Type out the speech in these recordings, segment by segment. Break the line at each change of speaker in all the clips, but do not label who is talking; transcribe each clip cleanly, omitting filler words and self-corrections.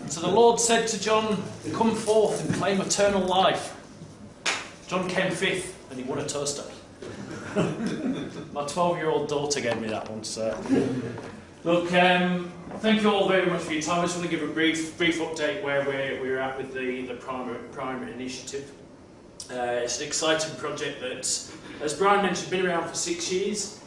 So the Lord said to John, "Come forth and claim eternal life." John came fifth and he won a toaster. My 12-year-old daughter gave me that one. So. Look, thank you all very much for your time. I just want to give a brief update where we're at with the Prime initiative. It's an exciting project that, as Brian mentioned, been around for 6 years.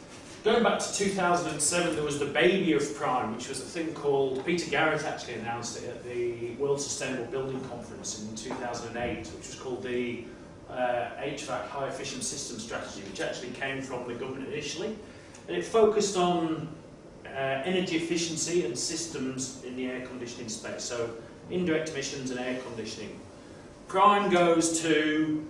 Going back to 2007, there was the baby of Prime, which was a thing called, Peter Garrett actually announced it at the World Sustainable Building Conference in 2008, which was called the HVAC High Efficient System Strategy, which actually came from the government initially. And it focused on energy efficiency and systems in the air conditioning space, so indirect emissions and air conditioning. Prime goes to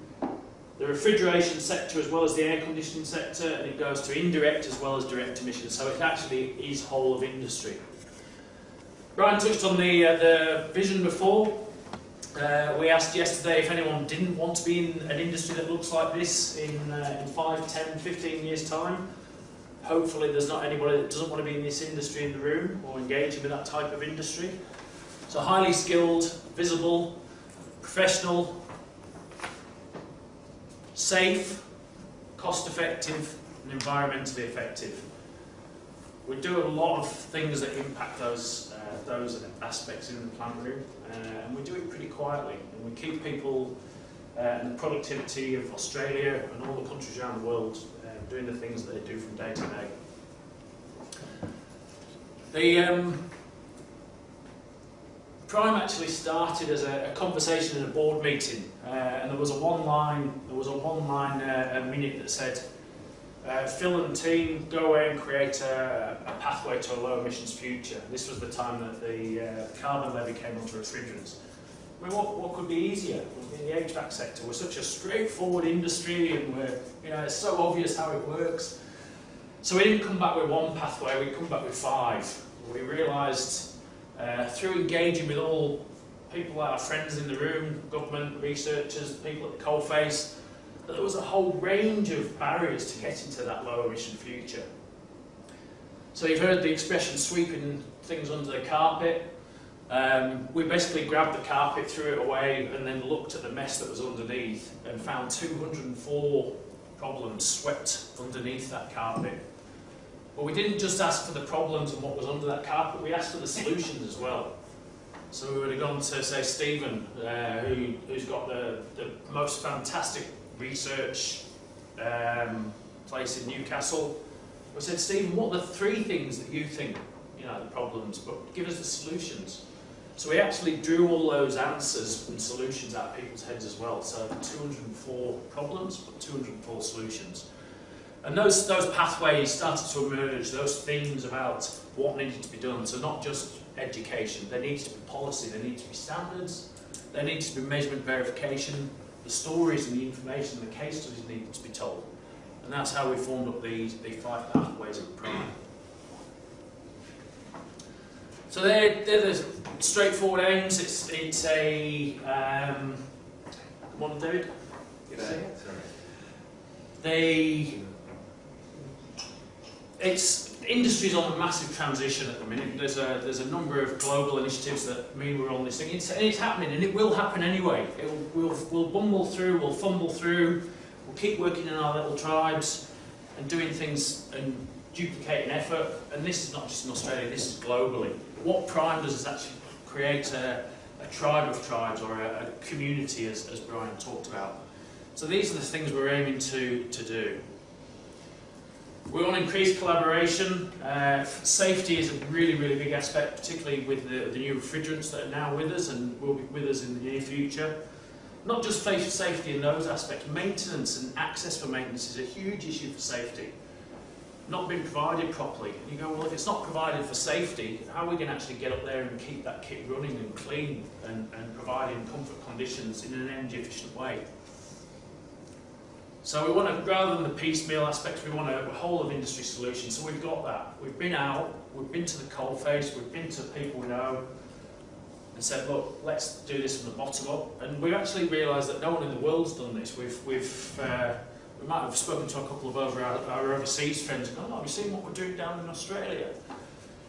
the refrigeration sector as well as the air conditioning sector, and it goes to indirect as well as direct emissions, so it actually is whole of industry. Brian touched on the vision before. We asked yesterday if anyone didn't want to be in an industry that looks like this in 5, 10, 15 years' time. Hopefully there's not anybody that doesn't want to be in this industry in the room or engaging with that type of industry. So highly skilled, visible, professional, safe, cost-effective and environmentally effective. We do a lot of things that impact those aspects in the plant room, and we do it pretty quietly, and we keep people and the productivity of Australia and all the countries around the world doing the things that they do from day to day. Prime actually started as a conversation in a board meeting, and there was a one-line minute that said, "Phil and team, go away and create a pathway to a low emissions future." This was the time that the carbon levy came onto refrigerants. I mean, what could be easier in the HVAC sector? We're such a straightforward industry, and it's so obvious how it works. So we didn't come back with one pathway; we come back with 5. We realised through engaging with all people like our friends in the room, government, researchers, people at the coalface, that there was a whole range of barriers to get into that low emission future. So you've heard the expression sweeping things under the carpet. We basically grabbed the carpet, threw it away, and then looked at the mess that was underneath and found 204 problems swept underneath that carpet. But we didn't just ask for the problems and what was under that carpet, we asked for the solutions as well. So we would have gone to, say, Stephen, who's got the most fantastic research place in Newcastle. We said, "Stephen, what are the 3 things that you think, the problems, but give us the solutions." So we actually drew all those answers and solutions out of people's heads as well. So 204 problems, but 204 solutions. And those pathways started to emerge, those themes about what needed to be done. So not just education, there needs to be policy, there needs to be standards, there needs to be measurement verification, the stories and the information and the case studies needed to be told. And that's how we formed up the 5 pathways of Prime. So they're the straightforward aims. It's a come on, David. Industry's on a massive transition at the minute. There's a number of global initiatives that mean we're on this thing. It's happening, and it will happen anyway. We'll bumble through, we'll fumble through, we'll keep working in our little tribes and doing things and duplicating effort. And this is not just in Australia, this is globally. What Prime does is actually create a tribe of tribes, or a community, as Brian talked about. So these are the things we're aiming to do. We want to increase collaboration. Safety is a really, really big aspect, particularly with the new refrigerants that are now with us and will be with us in the near future. Not just safety in those aspects, maintenance and access for maintenance is a huge issue for safety. Not being provided properly. And you go, well, if it's not provided for safety, how are we going to actually get up there and keep that kit running and clean and providing comfort conditions in an energy efficient way? So we want to, rather than the piecemeal aspects, we want a whole of industry solution. So we've got that. We've been out, we've been to the coalface, we've been to people we know and said, look, let's do this from the bottom up. And we've actually realised that no one in the world's done this. We might have spoken to a couple of our overseas friends and gone, oh, have you seen what we're doing down in Australia?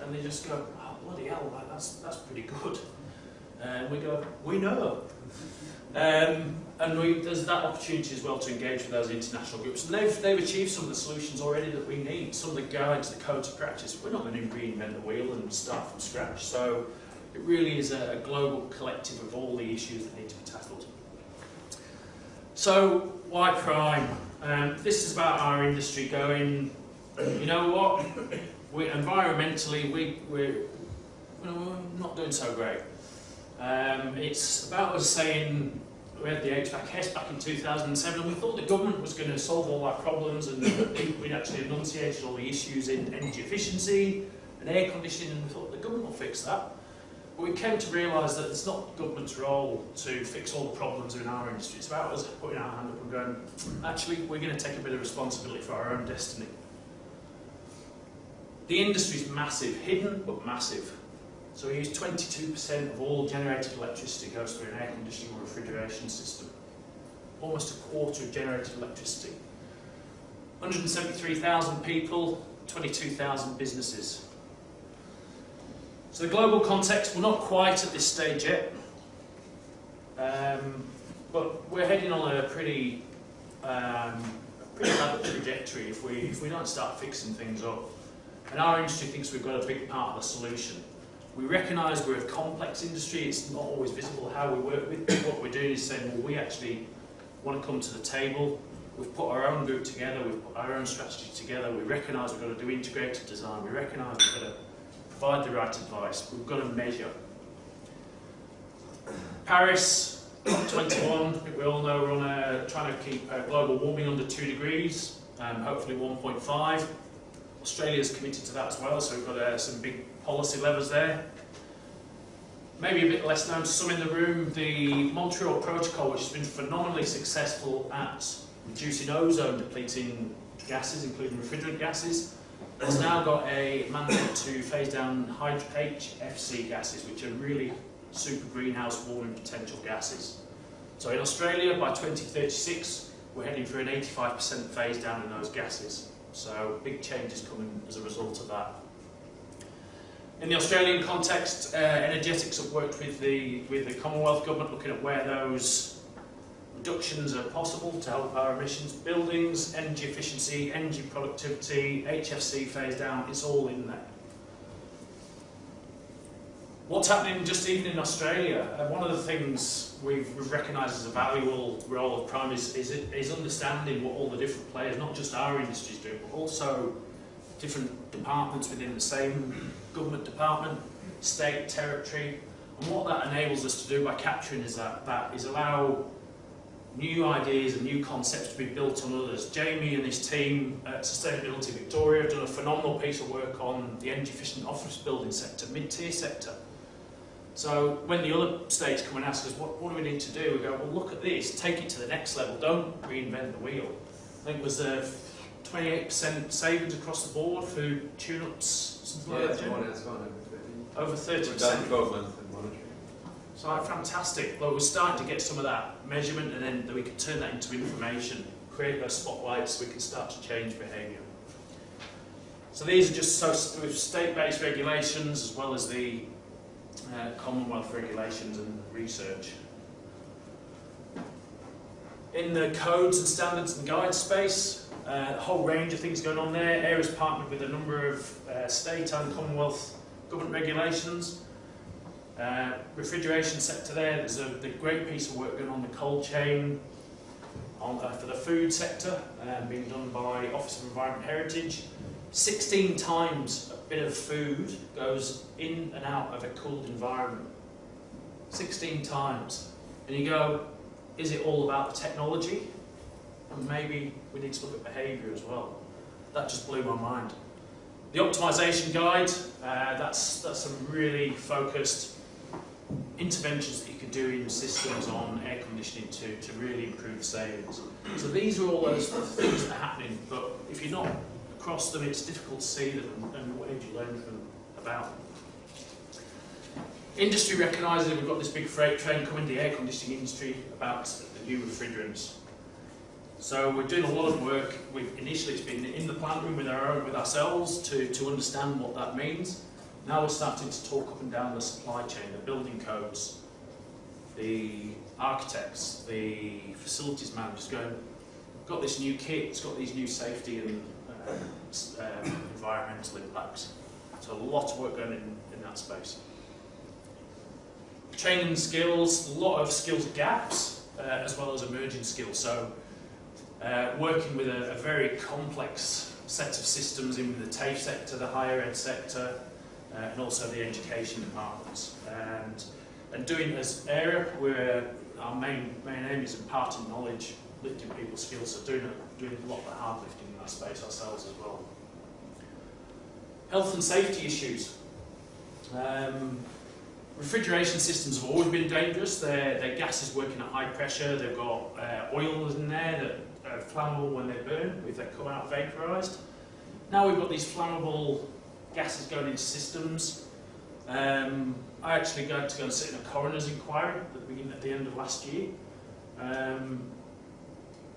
And they just go, oh, bloody bloody hell, that's pretty good. And we go, we know. And there's that opportunity as well to engage with those international groups. And they've achieved some of the solutions already that we need, some of the guides, the codes of practice. We're not going to reinvent the wheel and start from scratch. So it really is a global collective of all the issues that need to be tackled. So why Prime? This is about our industry going, you know what, environmentally we're not doing so great. It's about us saying, we had the HVAC HES back in 2007 and we thought the government was going to solve all our problems, and we'd actually enunciated all the issues in energy efficiency and air conditioning, and we thought the government will fix that. But we came to realise that it's not the government's role to fix all the problems in our industry. It's about us putting our hand up and going, actually, we're going to take a bit of responsibility for our own destiny. The industry's massive, hidden but massive. So we use 22% of all generated electricity goes through an air conditioning or refrigeration system. Almost a quarter of generated electricity. 173,000 people, 22,000 businesses. So the global context, we're not quite at this stage yet, but we're heading on a pretty bad trajectory if we don't start fixing things up. And our industry thinks we've got a big part of the solution. We recognise we're a complex industry, it's not always visible how we work with it. What we're doing is saying, well, we actually want to come to the table, we've put our own group together, we've put our own strategy together, we recognise we've got to do integrated design, we recognise we've got to provide the right advice, we've got to measure. Paris, COP21, I think we all know we're on trying to keep global warming under 2 degrees, hopefully 1.5. Australia's committed to that as well, so we've got some big policy levers there. Maybe a bit less known to some in the room, the Montreal Protocol, which has been phenomenally successful at reducing ozone depleting gases, including refrigerant gases, has now got a mandate to phase down HFC gases, which are really super greenhouse warming potential gases. So in Australia, by 2036, we're heading for an 85% phase down in those gases. So big changes coming as a result of that. In the Australian context, Energetics have worked with the Commonwealth Government looking at where those reductions are possible to help our emissions. Buildings, energy efficiency, energy productivity, HFC phase down, it's all in there. What's happening just even in Australia? One of the things we've recognised as a valuable role of Prime is understanding what all the different players, not just our industries do, but also different departments within the same government department, state, territory, and what that enables us to do by capturing is that is allow new ideas and new concepts to be built on others. Jamie and his team at Sustainability Victoria have done a phenomenal piece of work on the energy efficient office building sector, mid-tier sector. So when the other states come and ask us, what do we need to do? We go, well, look at this, take it to the next level, don't reinvent the wheel. I think it was 28% savings across the board, food tune-ups, something like that.
It's gone
over 30%.
We've done 12 months in monitoring.
So like, fantastic. Well, we're starting to get some of that measurement, and then we can turn that into information, create those spotlights so we can start to change behaviour. So these are just with state-based regulations as well as the Commonwealth regulations and research. In the codes and standards and guide space, a whole range of things going on there. AIRAH's partnered with a number of state and Commonwealth government regulations. Refrigeration sector there's a great piece of work going on the cold chain for the food sector, being done by Office of Environment Heritage. 16 times a bit of food goes in and out of a cooled environment. 16 times. And you go, is it all about the technology? And maybe we need to look at behaviour as well. That just blew my mind. The optimisation guide, that's some really focused interventions that you can do in systems on air conditioning to really improve the savings. So these are all those things that are happening, but if you're not across them, it's difficult to see them and what did you learn from about them. Industry recognises that we've got this big freight train coming, the air conditioning industry, about the new refrigerants. So we're doing a lot of work. Initially it's been in the plant room with ourselves to understand what that means. Now we're starting to talk up and down the supply chain, the building codes, the architects, the facilities managers going, got this new kit, it's got these new safety and environmental impacts. So a lot of work going in that space. Training skills, a lot of skills gaps, as well as emerging skills. So working with a very complex set of systems in the TAFE sector, the higher ed sector, and also the education departments. And doing as M.AIRAH, where our main aim is imparting knowledge, lifting people's skills, so doing a lot of the hard lifting in that space ourselves as well. Health and safety issues. Refrigeration systems have always been dangerous. Their gas is working at high pressure. They've got oils in there that are flammable when they burn, if they come out vaporised. Now we've got these flammable gases going into systems. I actually got to go and sit in a coroner's inquiry at the end of last year. And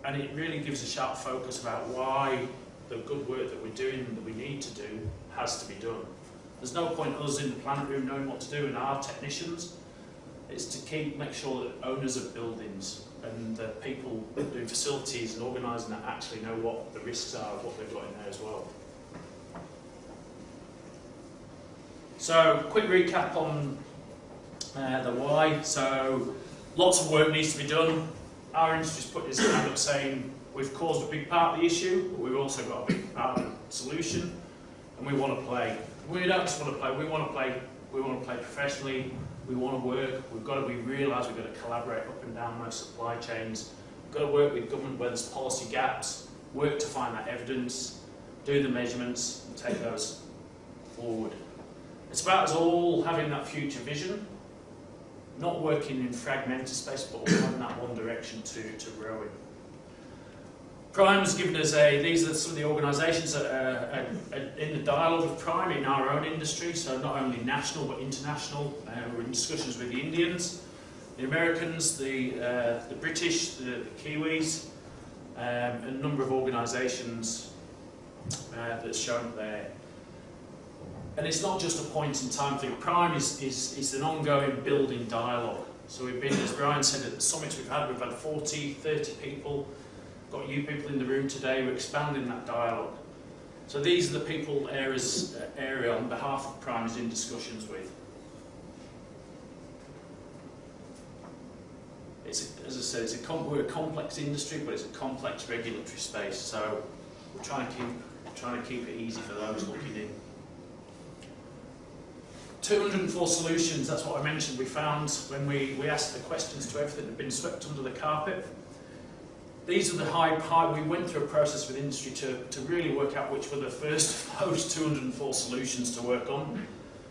it really gives a sharp focus about why the good work that we're doing and that we need to do has to be done. There's no point us in the plant room knowing what to do, and our technicians. It's to make sure that owners of buildings and the people doing facilities and organising that actually know what the risks are of what they've got in there as well. So, quick recap on the why. So, lots of work needs to be done. Our industry's put its hand up saying we've caused a big part of the issue, but we've also got a big part of the solution, and we want to play. We don't just want to play. We want to play. We want to play professionally. We want to work. We realise we've got to collaborate up and down those supply chains. We've got to work with government where there's policy gaps. Work to find that evidence. Do the measurements and take those forward. It's about us all having that future vision, not working in fragmented space, but all having that one direction to row in. Prime has given us these are some of the organisations that are in the dialogue with Prime in our own industry, so not only national but international. We're in discussions with the Indians, the Americans, the British, the Kiwis, and a number of organisations that's shown there. And it's not just a point in time thing. Prime is an ongoing building dialogue. So we've been, as Brian said, at the summits we've had 40, 30 people. Got you people in the room today. We're expanding that dialogue. So these are the people area on behalf of Prime is in discussions with. As I said, we're a complex industry, but it's a complex regulatory space. So we're trying to keep it easy for those looking in. 204 solutions, that's what I mentioned, we found when we asked the questions to everything that had been swept under the carpet. These are the we went through a process with industry to really work out which were the first of those 204 solutions to work on.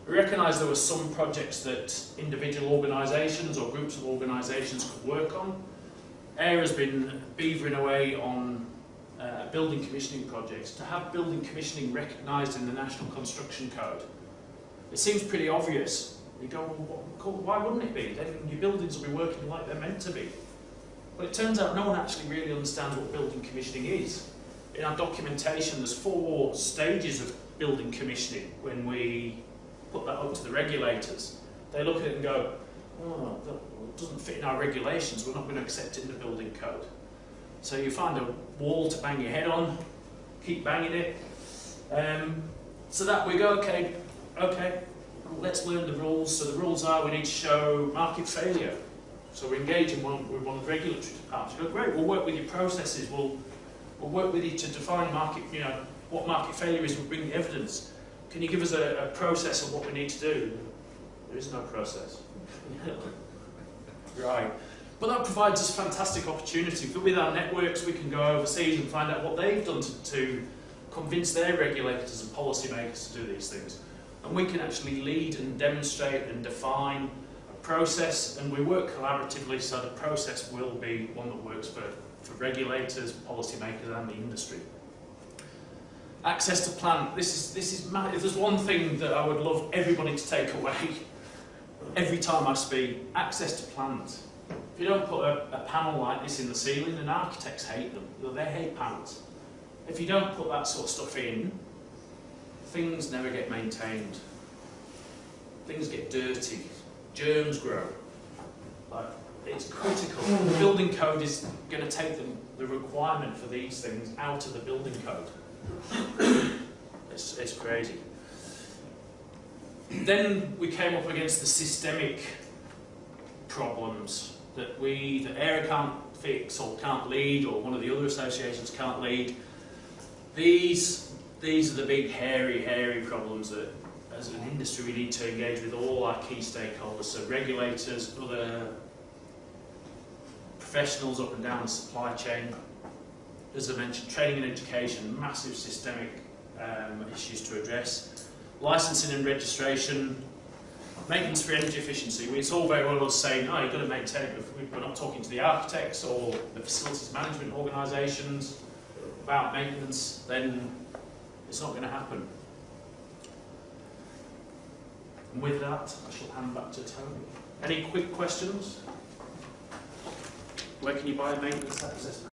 We recognised there were some projects that individual organisations or groups of organisations could work on. M.AIRAH's been beavering away on building commissioning projects. To have building commissioning recognised in the National Construction Code, it seems pretty obvious. You go, well, why wouldn't it be? Then your buildings will be working like they're meant to be. But it turns out no one actually really understands what building commissioning is. In our documentation, there's 4 stages of building commissioning. When we put that up to the regulators, they look at it and go, oh, it doesn't fit in our regulations, we're not going to accept it in the building code. So you find a wall to bang your head on, keep banging it. So that we go, okay, let's learn the rules. So the rules are we need to show market failure. So we're engaging with one of the regulatory departments. We go, great, we'll work with your processes, we'll work with you to define market, what market failure is, we'll bring the evidence. Can you give us a process of what we need to do? There is no process. Right. But that provides us fantastic opportunity. With our networks, we can go overseas and find out what they've done to convince their regulators and policymakers to do these things. And we can actually lead and demonstrate and define a process, and we work collaboratively so the process will be one that works for regulators, policymakers and the industry. Access to plant. This is mad. If there's one thing that I would love everybody to take away every time I speak, access to plant. If you don't put a panel like this in the ceiling, and architects hate them, they hate panels. If you don't put that sort of stuff in, things never get maintained. things get dirty, germs grow. Like, it's critical. The building code is going to take the requirement for these things out of the building code. It's crazy. Then we came up against the systemic problems that AIRAH can't fix or can't lead, or one of the other associations can't lead. These are the big hairy problems that as an industry we need to engage with all our key stakeholders, so regulators, other professionals up and down the supply chain. As I mentioned, training and education, massive systemic issues to address. Licensing and registration, maintenance for energy efficiency. It's all very well us saying, oh, you've got to maintain it, but we're not talking to the architects or the facilities management organisations about maintenance, then it's not going to happen. And with that, I shall hand back to Tony. Any quick questions? Where can you buy maintenance access?